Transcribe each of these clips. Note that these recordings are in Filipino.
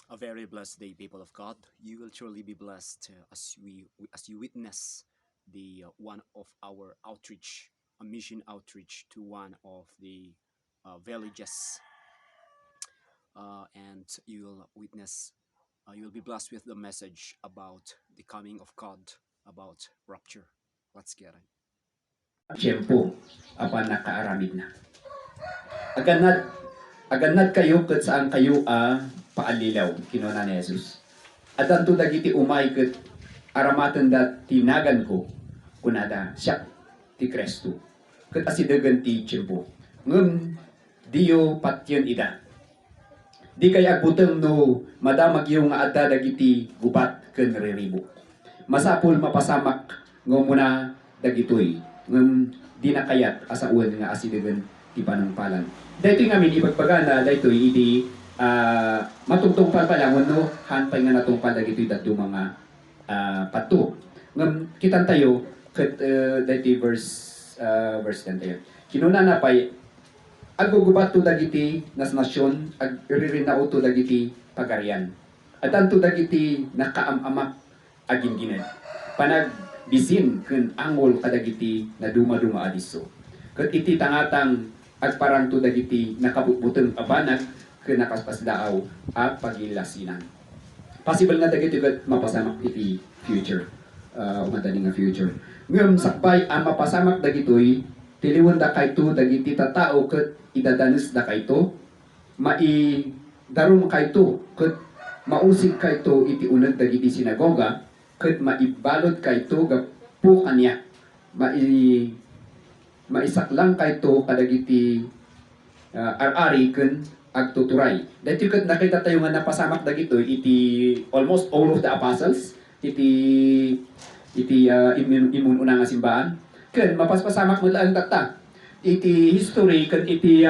A very blessed day, people of God. You will truly be blessed as you witness the one of our outreach, a mission outreach to one of the villages, and you'll witness. You'll be blessed with the message about the coming of God, about rapture. Let's get it. Tiyempo apan nakaaramid na. Aganad aganad kayo ket saan kayo paalilaw kinuna ni Jesus. Adanto dagiti umay ket aramaten da tinagan ko kunada siya ti Kristo. Ket asidegan ti tiyempo. Ngem diyo patyon ida. Di kay agbuteng no madamag yung nga adda dagiti gubat ken riribo. Masapul mapasamak ngumuna dagitoy ngem di na kayat asauan nga asidegan ti panangpalan. Daytoy ngamin ibagbagana daytoy idi matungtungpal pa lang no hanpay nga natungpal dagitoy dadto mga pato. Ngem kitan tayo ket daytoy verse 10 tayo. Kinuna na pay agugubat to dagiti nas nasyon ag ririnao to dagiti pagarian. At anto dagiti nakaamamak aging gined. Panag bisin ken angol kadagiti na duma-duma adiso. Ket iti tangatang agparang to dagiti nakabutbuteng abanag ken nakaspasdaaw at pagilasinan. Possible nga dagiti ket mapasamak iti future. Umadani nga future. Ngem sakbay ang mapasamak dagitoy tiliwan da kayto dagiti tatao ket idadanes da kayto mai darum kayto ket mausig kayto iti uneg dagiti sinagoga ket maibalod kayto gapu kaniya maisaklang kayto kadagiti ar-ari ken agtuturay. Daytoy ket nakita tayo nga napasamak dagitoy iti almost all of the apostles iti imununa nga simbahan ken mapaspasamak mo lang tata iti history ken iti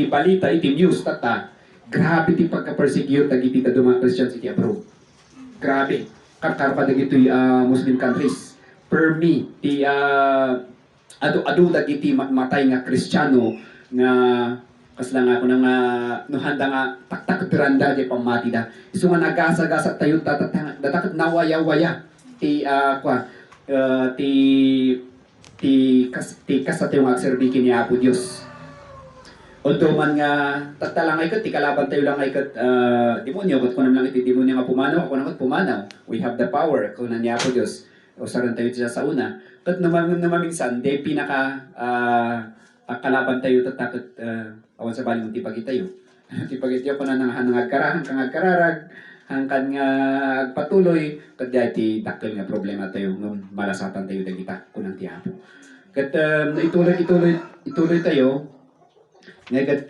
balita iti news tata grabe ti pagka-persecute dagiti daduma Christians iti abroad. Grabe karkar pa dagiti Muslim countries per me ti adu dagiti matay nga Kristiyano nga kasla nga ako nga no handa nga taktak beranda di pamati da isu nga nagasa-gasa tayo datakot nawaya-waya ti ti kasatyo nga agserbiki ni Apo Dios. Although man nga tatalangay ket ti kalaban tayo lang ay ket demonyo ket kuno lang iti demonyo nga pumanaw ako nang pumanaw. We have the power kuno ni Apo Dios. Usaran tayo sa una. Ket namaminsan de pinaka kalaban tayo tatakot awan sa baling ti pagitayo. Ti pagitayo kuno nang hanangagkarahan kang agkararag hangkan nga patuloy kadya ti dakkel nga problema tayo ngem malasatan tayo dagita kunang ti Apo. Ket ituloy tayo ngagat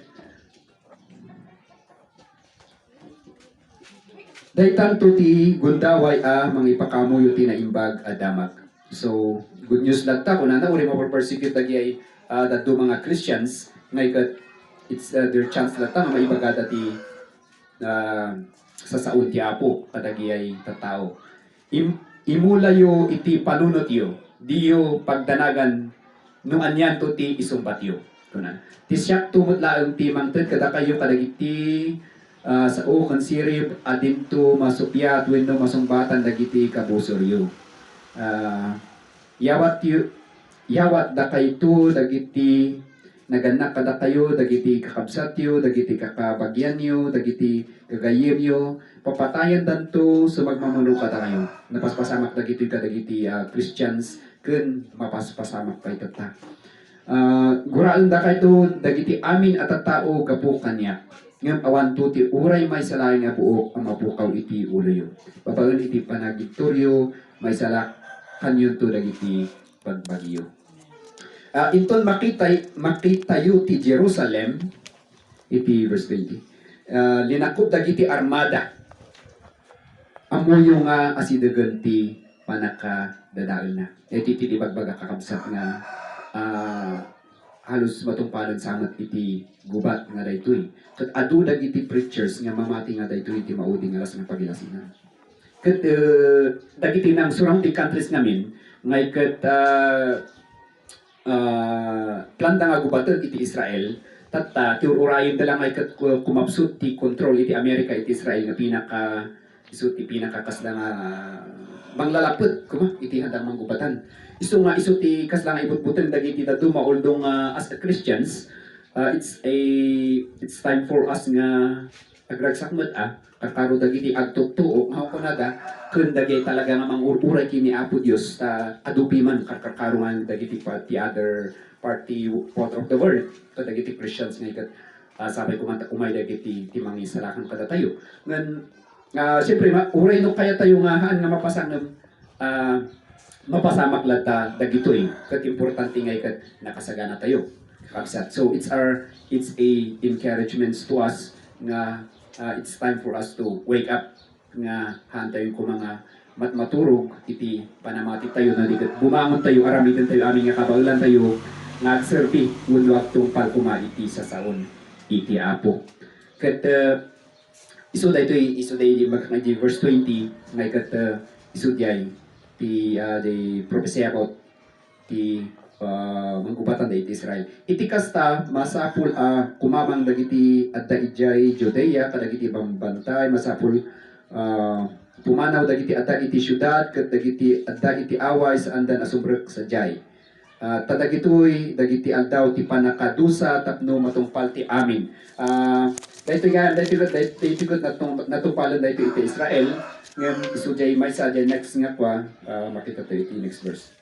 daytan to ti gundaway mga ipakamuyo ti naimbag adamak. So good news lang ta kun ana uri maper-persecute dagi ay dadto mga Christians ngagat it's their chance lang ta nga maibagada ti sa saud ti Apo kadagi ay tattao. Imulayo iti panunot yo diyo pagdanagan no anyan to ti isumbatyo. Kunan. Ti siyak tumot laeng ti mangted kada kayo kadagiti sa o kansirib adinto masupyat wenno masumbatan dagiti kabusoryo. Yawat da kayto dagiti naganak kada kayo dagiti kakabsatyo dagiti kakabagyanyo dagiti kagayiryo papatayan danto sumagmamuno kada kayo napaspasamak dagiti kadagiti Christians ken mapaspasamak kay tata. Guraan da kayto dagiti amin at tao gapu kanya ngem awan to ti uray may salay nga buo ang mapukaw iti uloyo babaen iti panagiktoryo may sala kanyon to dagiti pagbagyo. Inton makitayo ti Jerusalem iti verse 20 linakop dagiti armada amuyo nga asidegan ti panakadadael na iti bagbaga kakabsat nga halos matungpalan samat iti gubat nga daytoy ket adu dagiti preachers nga mamati nga daytoy iti maudi nga alas nga pagilasinan ket dagiti nang surrounding countries ngamin ngay ket planta nga gubaten iti Israel tatta ti urayon da lang ay kumapsut ti control iti Amerika iti Israel nga pinaka isu ti pinaka kasla nga manglalapet kuma iti handang manggubatan. Isu ti kasla nga ibutbutan dagiti daduma although as a Christians it's time for us nga agragsakmet kakaro dagiti agtuktuo nga kunada ken dagiti talaga nga mangururay kini Apo Dios ta adupi man kakaro nga dagiti the other party part of the world ta dagiti Christians nga ikat sabay kumanta umay dagiti ti mangisalakan kada tayo ngan siyempre uray no kaya tayo nga haan nga mapasamak lata dagitoy ket importante nga ikat nakasagana tayo kapsat. So it's a encouragement to us nga it's time for us to wake up nga hantayon ko mga maturog iti panamati tayo na digat bumangon tayo aramidan tayo aming nga kabaulan tayo nga agserbi wenno atong pagkuma iti sa saon iti Apo. Ket isu daytoy di verse 20 nga ket isu di prophecy about the manggubatan da iti Israel. Iti kasta masapul kumamang dagiti adda ijay Judea kadagiti bambantay masapul pumanaw dagiti adda iti syudad ket dagiti adda iti away sa andan asumrek sa jay. Tadagitoy dagiti aldaw ti panakadusa tapno matungpal ti amin. Daytoy natungpalan daytoy iti Israel ngem isujay may sa next nga kwa makita tayo iti next verse.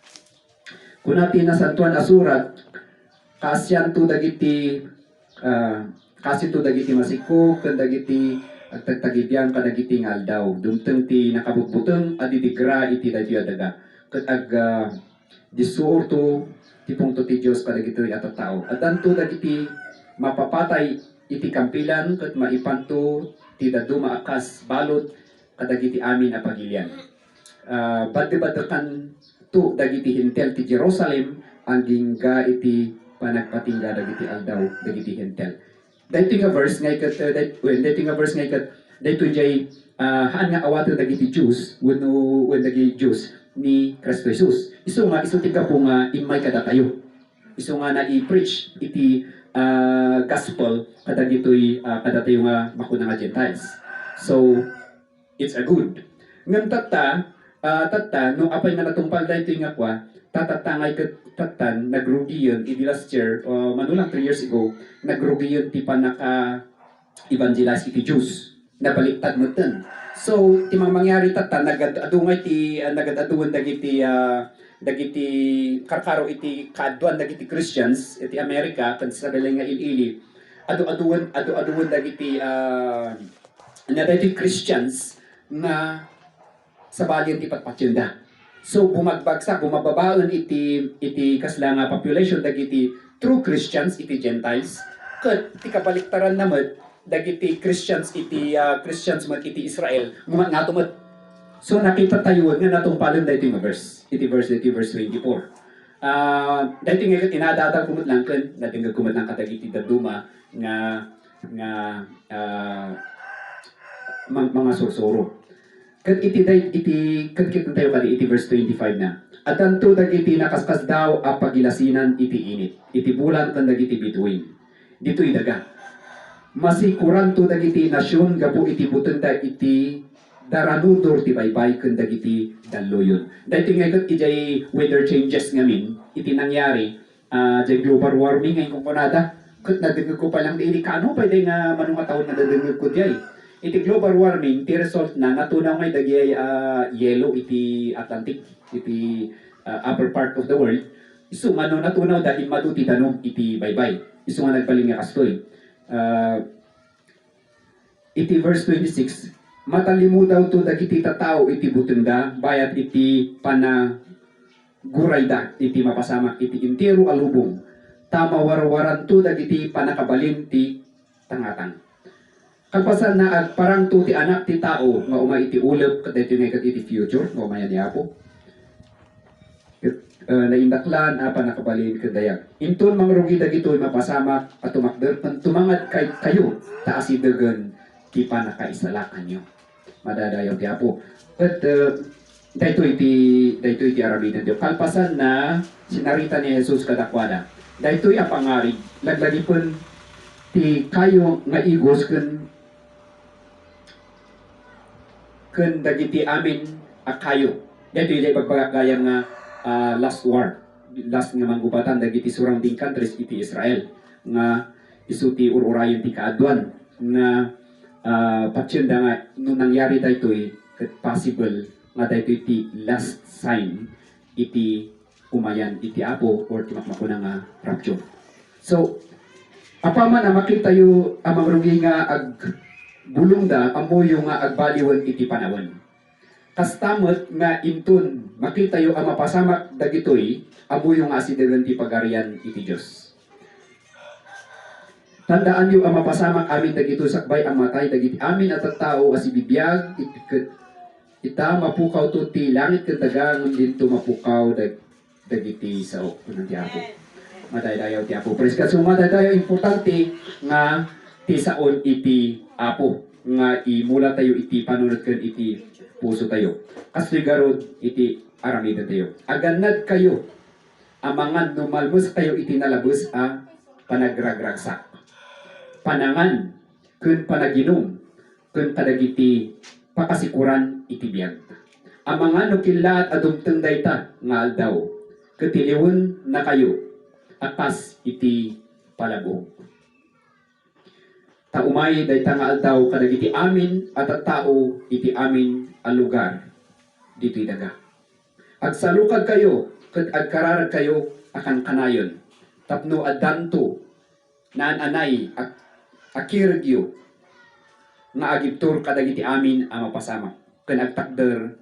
Kunati na santuan asurat kasyanto dagiti kasinto dagiti masiko ken dagiti agtagtagibyan kadagiti nga aldaw dumteng ti nakabutbuteng aditigra iti daytoy adaga ket disuorto ti pungto ti Dios kadagitoy ato tao adanto dagiti mapapatay iti kampilan ket maipanto ti daduma akas balot kadagiti amin a pagilian badde-baddekan to dagiti hintel ti Jerusalem ang gingga iti panagpatingga dagiti aldaw dagiti hintel. Daytoy nga verse nga ikat daytoy jay haan nga awaten dagiti Jews wenno dagiti Jews ni Kristo Jesus. Isu ti kapo nga imay kada tayo. Isu nga na i-preach iti gospel kadagitoy kada tayo nga makuna nga Gentiles. So it's a good. Ngem tatta no apay nga natungpal daytoy nga kwa tatatangay ket tatan nagrugiyon iti last year manulang 3 years ago nagrugiyon ti panaka evangelize iti Jews nabaliktad meten. So ti mangyari tata nagadadungay ti nagadaduan dagiti karkaro iti kaadwan dagiti Christians iti America ken sa belay nga ilili aduaduan dagiti dagiti Christians nga sa balyan ti patpatyenda. So bumababaon iti kasla nga population dagiti true Christians iti Gentiles ket ti kabaliktaran namet dagiti Christians iti Christians met iti Israel nga tumet. So nakita tayo nga natungpalan daytoy nga verse. Iti verse 24. Daytoy nga inadadaw kumot lang ken natingag kumot lang kadagiti daduma nga mga sursuro. Ket iti kita tayo kadi iti verse 25 na. Adanto dagiti nakaskas daw a pagilasinan iti init. Iti bulan ken dagiti bituin. Ditoy daga. Masikuranto dagiti nasyon gapu iti butenda iti daranudor ti baybay ken dagiti dalloyon. Daytoy nga iti weather changes ngamin iti nangyari jay global warming ngay kumpunada. Ket nadengeg ko pa lang di kano pa nga manung taon na nadengeg ko diay. Iti global warming ti result na natunaw ngay dagiti yellow iti Atlantic iti upper part of the world. Isu mano natunaw dahil maduti danom iti baybay. Isu nga nagpaling nga kastoy. Iti verse 26 matalimu daw to dagiti tatao iti butenda bayat iti panagurayda iti mapasamak iti intero alubong tama warwaran to dagiti panakabalin ti tangatang. Kalpasan na parang to ti anak ti tao nga umay iti ulep ket daytoy nga iti future nga umay ni Apo. Naindaklan panakabalin ket dayag. Inton mangrugi dagitoy mapasamak at tumakder tumangad kayo taasidegan ti panakaisalakan nyo. Madadayaw ti Apo. But daytoy ti arabidan Diyo. Kalpasan na sinarita ni Jesus kadakwada. Daytoy a pangarig laglagipon ti kayo nga igos ken dagiti amin a kayo. Dito yung pagpagayang nga last war, last nga manggubatan dagiti surrounding countries iti Israel nga isuti ururayon ti kaadwan nga patsyon nga nung nangyari daytoy possible nga daytoy ti last sign iti umayan iti Apo or ti makmakuna nga rapture. So apaman na makita yu amang rugi nga ag bulong da amoyo nga agbaliwan iti panahon. Kastamot nga intun makita yu ang mapasamak dagitoy amoyo nga asidegan ti pagarian iti Dios. Tandaan yu ang mapasamak amin dagito sakbay ang matay dagiti amin at tao as ibibiyag ita mapukaw to ti langit ken dagang dinto mapukaw dagiti sao kuno ti Apo. Madaydayaw ti Apo. Praise God. So madaydayaw importante nga ti saon iti Apo nga imula tayo iti panunod ken iti puso tayo. Kastoy garod iti aramida tayo. Aganad kayo amangan numalbos kayo iti nalabos a panagragragsak. Panangan ken panaginom ken kadagiti pakasikuran iti biag. Amangan no kilaat adumteng dayta nga aldaw. Ketiliwon na kayo akas iti palabog. Taumay dayta nga aldaw kadagiti amin at tao iti amin a lugar dito'y daga. Agsalukad kayo ket agkararag kayo akan kanayon. Tapno adanto naan anay akirgyo nga agibtur kadagiti amin a mapasama ken agtakder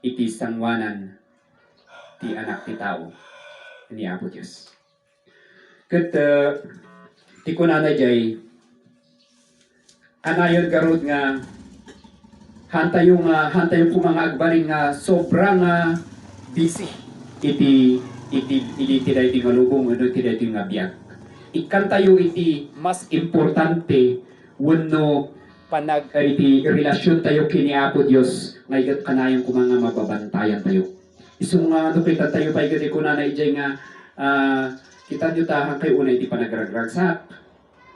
iti sangwanan ti anak ti tao ni Apo Dios. Ket ti kunana jay anayon garud nga hantayong ko mga agbalin nga sobrang busy iti dayti nga lubong ano iti dayti nga biag. Ikan tayo iti mas importante wenno panag iti relasyon tayo kini Apo Dios nga igat kanayon ko mga mababantayan tayo. Isung no kita tayo pa igat kunana ijay nga kita nyo tahan kay una iti panagragragsak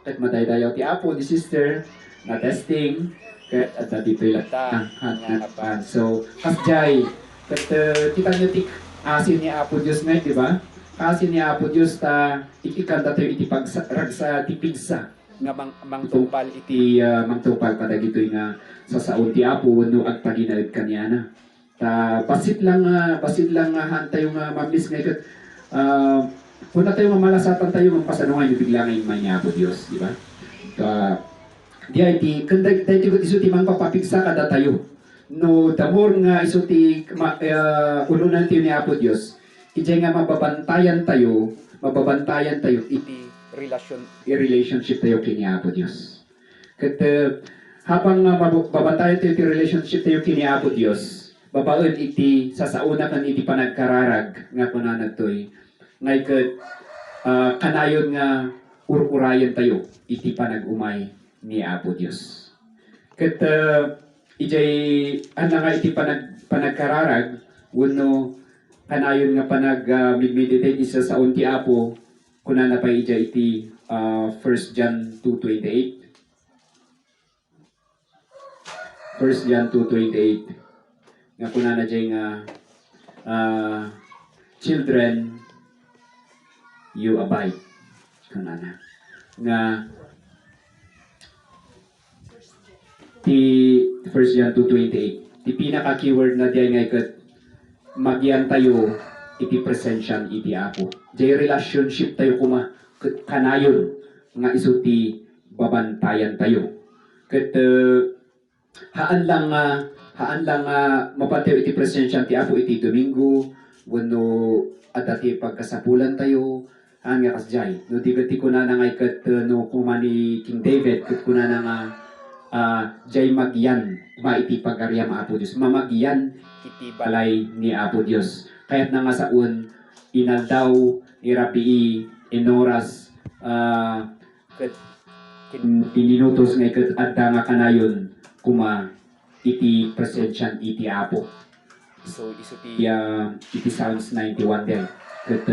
ket madaydayaw ti Apo di sister na testing ket at dito ilata so kasjay ket kita nyo ti asin ni Apo Dios nga di ba? Asin ni Apo Dios ta ikikanta tayo iti pagragsa ti pigsa nga mangtungpal iti mangtungpal kadagitoy nga sa saon ti Apo wenno agpaginalid kaniana. Ta basit lang hantayo nga mamiss nga ket punta tayo mamalasatan tayo mampasanungan yung bigla ngayon may Apo Dios, di ba? Di ay ti kandag tayo iso ti mangpapapigsa kada tayo. No damor nga iso ti ulunan ti ni Apo Dios. Ijay nga mababantayan tayo iti relationship tayo kini Apo Dios. Ket habang mababantayan tayo iti relationship tayo kini Apo Dios, babaen iti sasauna kan iti panagkararag nga kunana toy ngay ket kanayon nga ururayan tayo iti panagumay ni Apo Dios. Ket ijay nga iti panagkararag wenno kanayon nga meditate isa sa ti Apo kunana pa ijay iti 1 John 2:28. 1 John 2:28 nga kunana jay nga children you abide kunana nga ti 1 John 2:28 ti pinaka keyword na diay nga iket magyan tayo iti presensyan iti Apo jay relationship tayo kuma kanayon nga isu ti babantayan tayo ket haan lang mapatayo iti presensya ti Apo iti Domingo wenno adati pagkasapulan tayo ang nga kasjay no ti kunana nga iket no kumani King David ket kunana nga jay magyan maiti pagariam Apo Dios mamagyan iti balay ni Apo Dios kayat na nga saun inaldaw ni Rabii inoras ket ininutos nga iket adda nga kanayon kuma iti presensyan iti Apo. So isu iti Psalms 91 din ket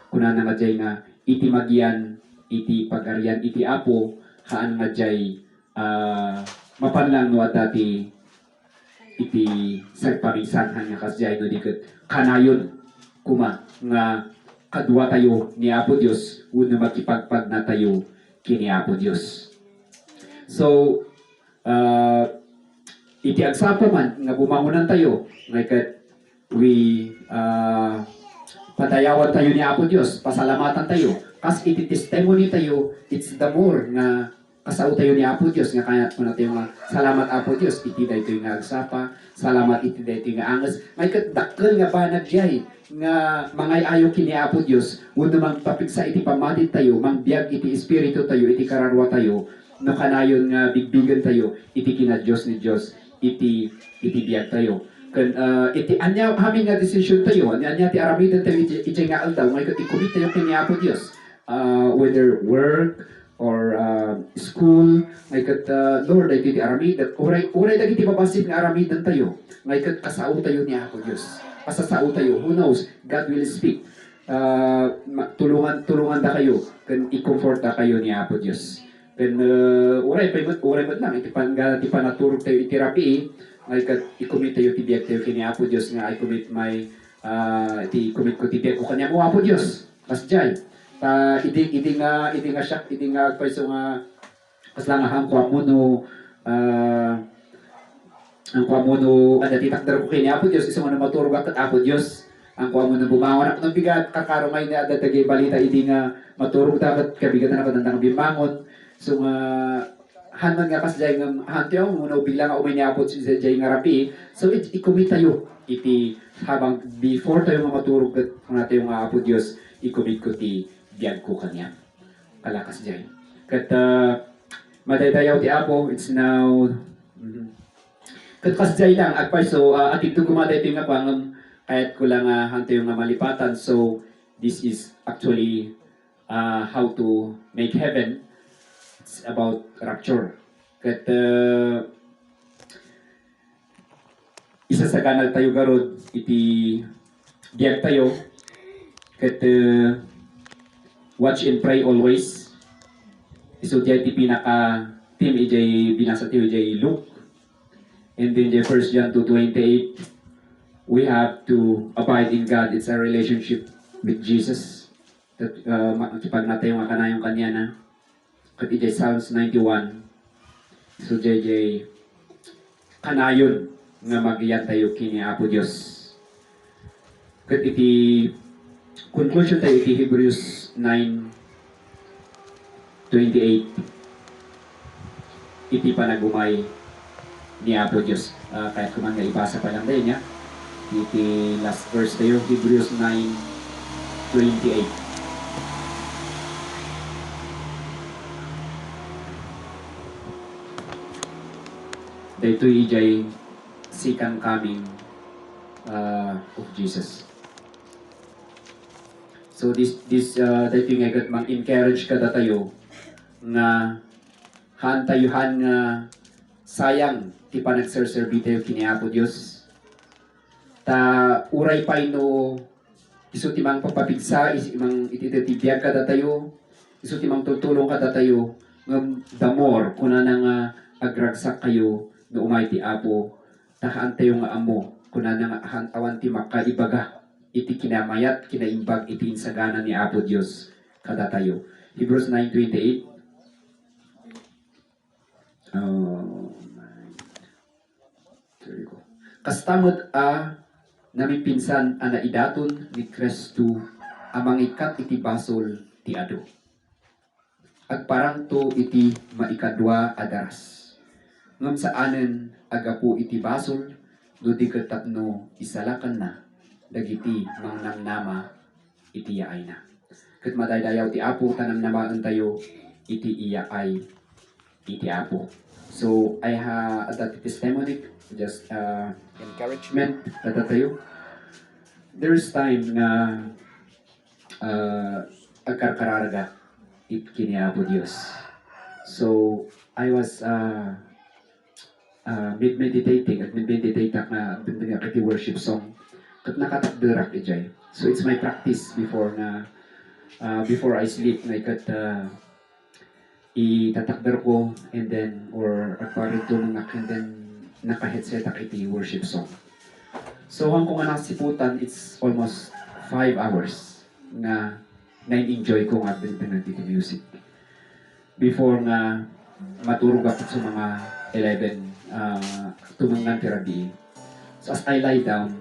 kunana nga jay nga iti magyan iti pagarian iti Apo haan nga jay mapanlang no at dati iti sagpamisan nga kasjay no diket kanayon kuma nga kadwa tayo ni Apo Dios uno makipagpag na tayo kini Apo Dios. So iti agsapa man nga bumangunan tayo nga ket we padayawan tayo ni Apo Dios, pasalamatan tayo. Kas iti testimony tayo, it's the more nga kasao tayo ni Apo Dios nga kaya ko natin nga salamat Apo Dios iti daytoy nga agsapa, salamat iti daytoy nga angas. May ket dakkel nga banag jay nga mangay-ayo kini Apo Dios, uno mang papigsa iti pamatid tayo, mangbiag iti espiritu tayo, iti kararwa tayo, no kanayon nga bigbigan tayo, iti kina Dios ni Dios, iti biag tayo. Kan iti anya hamin nga decision tayo, anya ti aramidan tayo iti nga aldaw, ngay ket i-commit tayo kini Apo Dios, whether work or school, ngay ket Lord ay ti aramidan, uray dagiti babasit nga aramidan tayo, ngay ket kasao tayo ni Apo Dios. Pasasao tayo, who knows, God will speak. Tulungan da kayo, kan i-comfort da kayo ni Apo Dios. Kan uray man lang, iti panaturog tayo iti rapi, ngay kat i-commit tayo tibiyag tayo kini Apo Dios nga i-commit i-commit ko tibiyag ko kanya mo Apo Dios. Kasjay. Idi nga agpaiso nga kaslang ahang kwa mo no ang kwa mo no kada titakdar ko kini Apo Dios isang ano maturog kat Apo Dios. Ang kwa mo no bumangon ako ng bigat kakaro ngay na adadagay balita idi nga maturog dapat kabigatan ako nandang bimangon. So hanan nga kasjay nga hantiyaw mo no bilang nga umay ni Apo si jay nga rapi. So i-commit tayo iti habang before tayo maturog kat natin yung Apo Dios i-commit ko ti biyag ko kanya. Kalakas jay. Kat madaydayaw ti Apo, it's now kat kasjay lang agpay so atid to gumaday ti nga pangam kahit ko lang hantiyaw nga malipatan. So this is actually how to make heaven. It's about rapture. Kat isa sa kanal tayo garod iti biyag tayo. Kat watch and pray always. So diyan ti pinaka team ijay binasa tayo ijay Luke. And then the 1 John 2:28, we have to abide in God. It's a relationship with Jesus. Pag natayo nga kanayong kanya na. Kat ijay Psalms 91. So jay kanayon nga magiyan tayo kini Apo Dios. Kat iti conclusion tayo iti Hebrews 9:28. Iti panagumay ni Apo Dios. Kahit kuman nga ibasa pa lang tayo niya. Iti last verse tayo, Hebrews 9:28. Dito ijay second coming of Jesus. So this dito nga kat mang-encourage kada tayo nga hantayuhan nga sayang ti panagserserbi tayo kini Apo Dios. Ta uray pay no isu ti mang papapigsa imang ititibiyag kada tayo, isu ti mang tutulong kada tayo ngem the more kuna nga agragsak kayo no umay ti Apo tahaan tayo nga amo kuna nga awan ti makaibaga iti kinamayat kinaimbag iti insagana ni Apo Dios kada tayo. Hebrews 9:28. Kastamod namipinsan ana idaton ni Kristo amang ikat iti basol ti adu. Agparang to iti maikadwa adaras. Ngam saanen agapu iti basol no di katapno isalakan na dagiti mangnamnama iti yaay na. Ket madaydayaw ti Apo tanamnamaan tayo iti iyaay iti Apo. So I have that testimony, just encouragement kata tayo. There is time nga agkarkararga it kini Apo Dios. So I was meditating nga kiti worship song kat nakatakderak ijay. So it's my practice before na before I sleep, itatakder ko, and then, or agparitulungak, and then, naka-headset ak iti worship song. So, ang kung anang siputan, it's almost 5 hours na na-enjoy ko nga pinag music. Before nga maturog ako sa mga 11 tumangang tirabi. So as I lie down,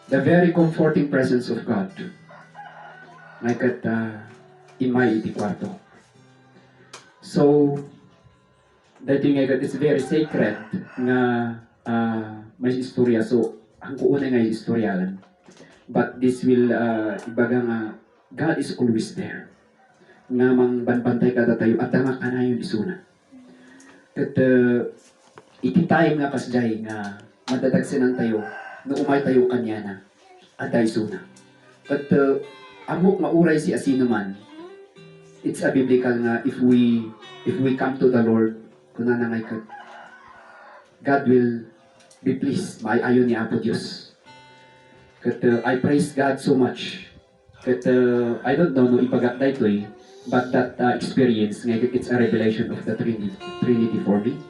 the very comforting presence of God in my iti kwarto. So, that thing it's very sacred nga may istorya. So, ang kuuna nga istoryalan. But this will, ibaga nga, God is always there. Nga mang banbantay kada tayo at nga ka na yung isuna. Kat iti time nga kasday nga madadagsinan tayo no umay tayo kanya na at tayo isuna. Kat amok mauray si asino man, it's a biblical nga if we come to the Lord kuna na ngay kat God will be pleased maayon ni Apo Diyos. Kat I praise God so much. Kat I don't know no ipagat da ito eh. But that experience, it's a revelation of the Trinity for me,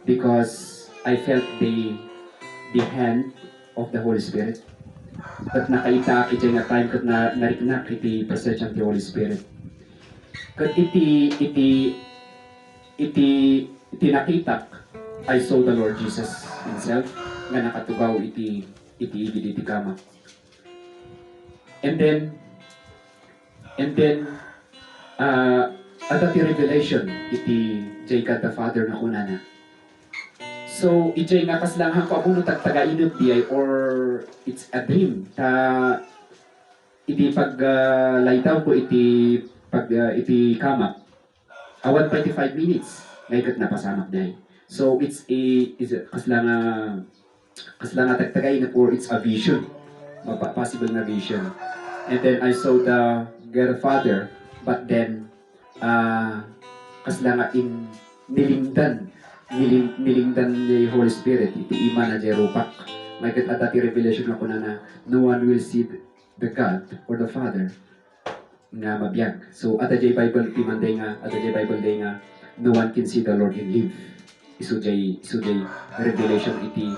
because I felt the hand of the Holy Spirit. Kat nakaita iti nga time kat na nariknak iti presence of the Holy Spirit. Kat iti nakitak, I saw the Lord Jesus Himself nga nakatugaw iti kama. And then at the revelation iti God the Father na kunana. So iti nga kaslang hangko abuno tagtagainod di ay or it's a dream ta iti pag laytaw ko iti kama awan 25 minutes ngaykat napasamak day. So it's kaslang tagtagainod or it's a vision, possible na vision. And then I saw the God the Father. But then, kasla nga nilingdan ni Holy Spirit, iti ima na jerupak. May katati revelation ako na no one will see the God or the Father nga mabiyag. So, at the Bible, imanday nga, no one can see the Lord and live. Isu jay revelation iti,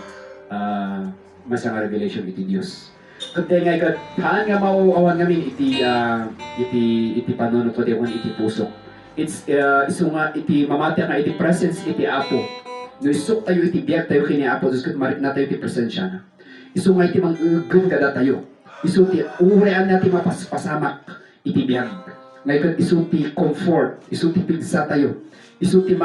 masang revelation iti Diyos. Kundi nga haan nga mauawan ngamin iti panunod ko diwan iti puso. It's isu nga iti mamati nga iti presence iti Apo. No isuk tayo iti biag tayo kini Apo dus ket marik na tayo iti presensya na. Isu nga iti mangugem kada tayo. Isu ti urean na ti mapaspasamak iti biag. Ngayon isu ti comfort, isu ti pigsa tayo. Isu ti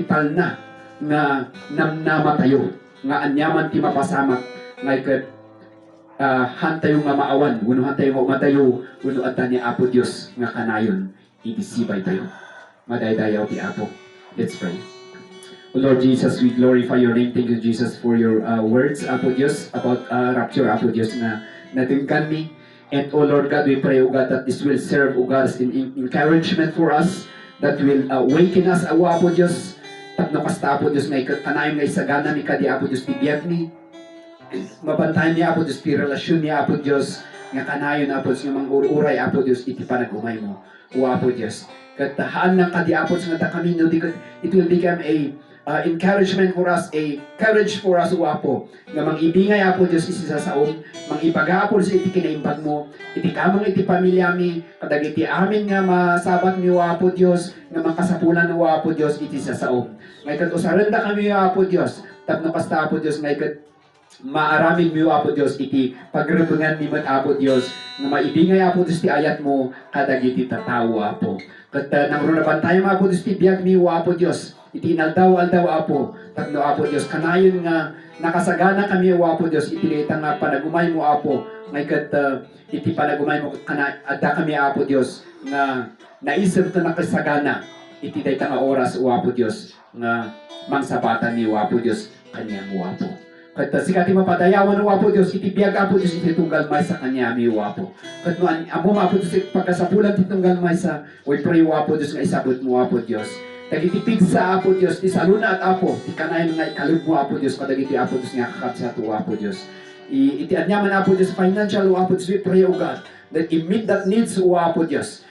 talna nga namnama tayo. Nga anyaman ti mapasamak ngayon hantayo nga maawan, uno hantayo nga umatayo, uno ata ni Apo Diyos nga kanayon, itisibay tayo. Madaydayaw ti Apo. Let's pray. O Lord Jesus, we glorify your name. Thank you, Jesus, for your words, Apo Diyos, about rapture, Apo Diyos, na natingkan mi. And O Lord God, we pray, O God, that this will serve, O God, as encouragement for us, that will awaken us, Apo Diyos, tapno kasta, Apo Diyos, nga kanayon nga isagana mi kadi, Apo Diyos, tibiyag mi, mabantayan niya Apo Diyos, ti relasyon niya Apo Diyos, nga kanayon Apo Diyos, nga mangururay Apo Diyos, iti panagumay mo, o Apo Diyos. Katahaan ng kadi Apo Diyos, nga takamino, it will become a encouragement for us, a courage for us, o Apo, nga mangibingay Apo Diyos, isi sa saom, mangibaga Apo Diyos, iti kinaimbag mo, iti kamang iti pamilya mi, kadag iti amin nga masabat mi, o Apo Diyos, nga makasapulan, o Apo Diyos, iti sa saom. Ngayon, usaranda kami, o Apo Diyos, tapno kasta Apo Diyos, ngayon, maaramin mo Apo Diyos iti pagrutungan ni mat Apo Diyos nga maibingay Apo Diyos ti ayat mo kadag iti tatawo Apo. Kat nangrunaban tayo Apo Diyos ti biag mi Apo Diyos iti inaldaw Apo tapno Apo Diyos kanayon nga nakasagana kami Apo Diyos iti litang nga panagumay mo Apo ngay kat iti panagumay mo adda kami Apo Diyos nga naisip na nakasagana iti dayta nga oras Apo Diyos nga mangsabatan ni Apo Diyos kanya mo Apo. Kat sikati mapadayawan o Apo Diyos, itibiyag Apo Diyos, iti tunggal may sa kanya, mi o Apo. Kat no, amo Apo Diyos, pagkasapulan ti tunggal may sa, we pray o Apo Diyos, nga isabot mo Apo Diyos. Tagitipig sa Apo Diyos, ti saluna at Apo, ti kanayon nga ikalog mo Apo Diyos, kadagiti Apo Diyos nga kakapsa to Apo Diyos. Iti anyaman Apo Diyos, financial o Apo Diyos, we pray o God, that i-meet that needs o Apo Diyos.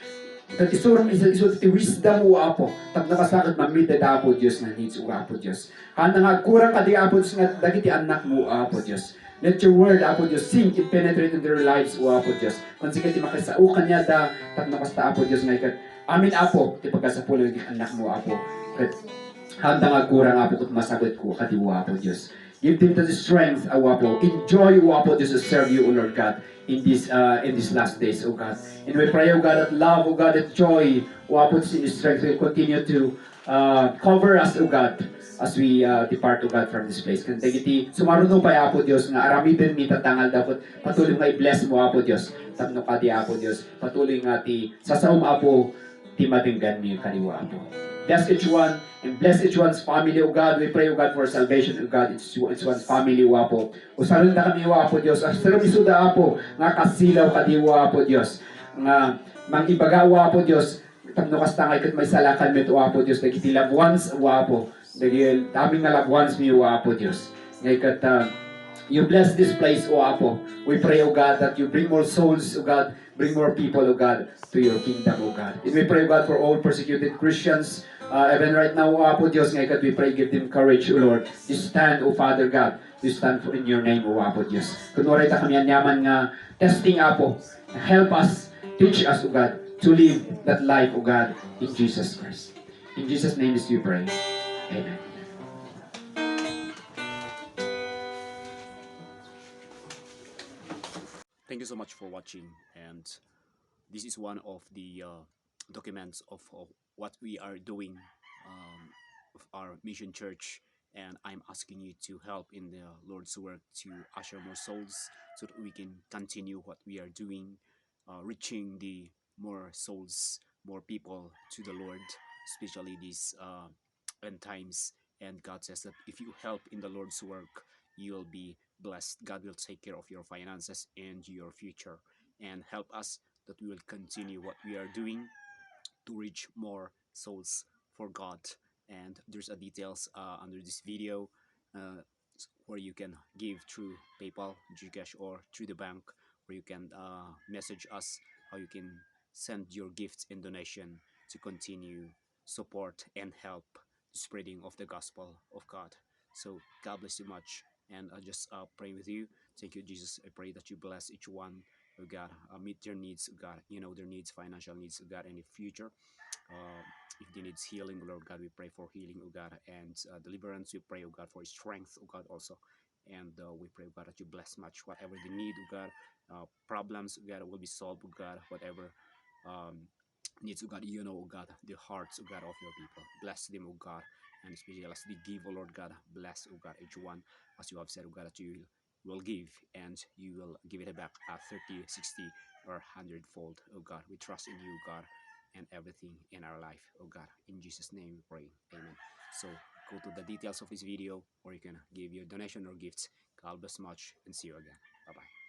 That isurong ti wisdom o Apo, tapno kasakit ma-meet that Apo Diyos na needs o Apo Diyos. Handa nga kurang ka di Apo Diyos nga dagiti anak mo o Apo Diyos. Let your word, Apo Diyos, sink and penetrate in their lives, o Apo Diyos. Kung sige ti makisaukan niya da, tapno kasta Apo Diyos nga ikat. Amin Apo, ti pagkasapulo yung anak mo Apo. Kat handa nga kurang Apo kut masagot ko, kati o Apo Diyos. Give them the strength, O Apo. Enjoy, O Apo, Diyos, to serve you, O Lord God, in these last days, O God. And we pray, O God, that love, O God, that joy, O Apo, in this strength will continue to cover us, O God, as we depart, O God, from this place. Kaya iti, sumaruno pa, Apo Diyos, nga aramidin mi tatangal dapat patuloy nga i-bless mo, Apo Diyos. Tapno ka di, Apo Diyos. Patuloy nga ti, sasaum, Apo, ti matinggan mi kaliwa, Apo. Bless each one and bless each one's family, O God. We pray, O God, for salvation, O God. It's one's family, O Apo. Usarin na kami, O Apo Diyos. Asarin isuda, Apo, nga kasilaw kadiwa, Apo Diyos. Nga mangibaga, O Apo Diyos. Tapno kastangay kat may salakan met, O Apo Diyos. Nagiti loved ones, O Apo. Dahil daming nga loved ones mi, O Apo Diyos. Ngay kat you bless this place, O Apo. We pray, O God, that you bring more souls, O God. Bring more people, O God, to your kingdom, O God. And we pray, O God, for all persecuted Christians, even right now, O Apo Diyos, ngayon we pray, give them courage, O Lord, to stand, O Father God, to stand for in your name, O Apo Diyos. Kunwari ta kami anyaman nga testing, Apo, help us, teach us, O God, to live that life, O God, in Jesus Christ. In Jesus' name is we pray. Amen. Thank you so much for watching, and this is one of the documents of what we are doing of our mission church, and I'm asking you to help in the Lord's work to usher more souls so that we can continue what we are doing, reaching the more souls, more people to the Lord, especially these end times. And God says that if you help in the Lord's work, you'll be blessed. God will take care of your finances and your future, and help us that we will continue what we are doing to reach more souls for God. And there's a details under this video uh, where you can give through PayPal, Gcash, or through the bank, where you can message us how you can send your gifts and donation to continue support and help the spreading of the gospel of God. So God bless you much, and I just pray with you. Thank you, Jesus. I pray that you bless each one, oh God, meet their needs, oh God, you know, their needs, financial needs, oh God, in the future. Uh, if they need healing, Lord God, we pray for healing, oh God, and deliverance. We pray, oh God, for strength, oh God, also. And we pray, oh God, that you bless much whatever they need, oh God. Problems, oh God, will be solved, oh God, whatever needs, oh God, you know, oh God, the hearts, oh God, of your people. Bless them, oh God, and especially as they give, oh Lord God, bless, oh God, each one, as you have said, oh God, that you will give and you will give it back at 30, 60, or 100-fold, oh God. We trust in you, God, and everything in our life, oh God. In Jesus' name we pray. Amen. So go to the details of this video, or you can give your donation or gifts. God bless much, and see you again. Bye-bye.